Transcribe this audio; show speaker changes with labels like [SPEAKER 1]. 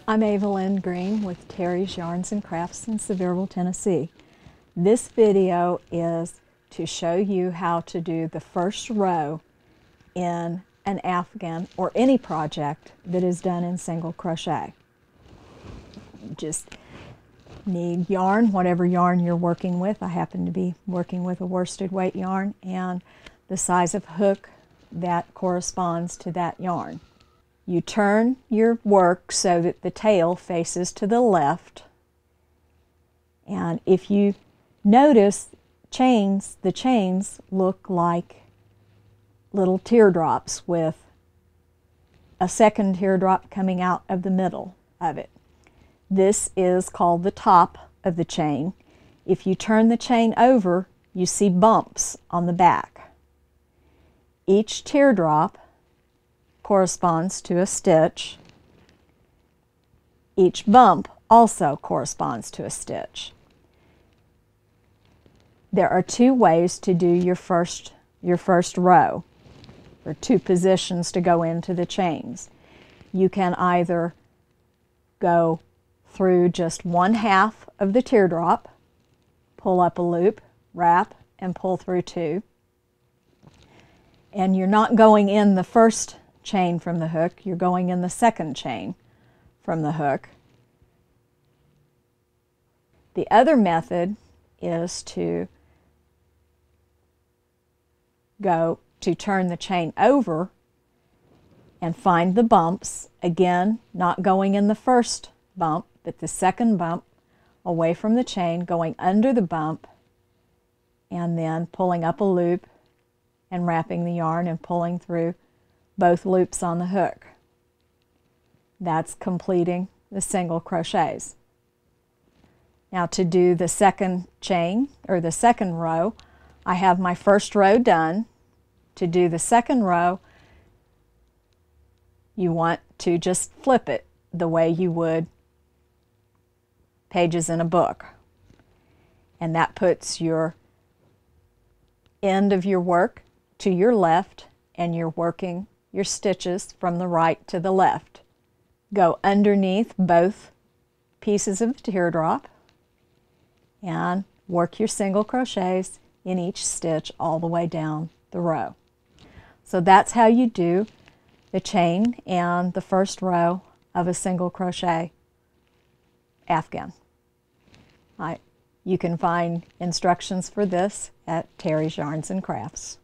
[SPEAKER 1] I'm Ava Green with Terri's Yarns and Crafts in Sevierville, Tennessee. This video is to show you how to do the first row in an afghan or any project that is done in single crochet. You just need yarn, whatever yarn you're working with. I happen to be working with a worsted weight yarn and the size of hook that corresponds to that yarn. You turn your work so that the tail faces to the left, and if you notice the chains look like little teardrops with a second teardrop coming out of the middle of it. This is called the top of the chain. If you turn the chain over, you see bumps on the back. Each teardrop corresponds to a stitch. Each bump also corresponds to a stitch. There are two ways to do your first row, or two positions to go into the chains. You can either go through just one half of the teardrop, pull up a loop, wrap, and pull through two. And you're not going in the first chain from the hook, you're going in the second chain from the hook. The other method is to turn the chain over and find the bumps, again not going in the first bump but the second bump away from the chain, going under the bump and then pulling up a loop and wrapping the yarn and pulling through both loops on the hook. That's completing the single crochets. Now to do the second chain, or the second row, I have my first row done. To do the second row, you want to just flip it the way you would pages in a book. And that puts your end of your work to your left, and you're working your stitches from the right to the left. Go underneath both pieces of the teardrop and work your single crochets in each stitch all the way down the row. So that's how you do the chain and the first row of a single crochet afghan. You can find instructions for this at Terri's Yarns and Crafts.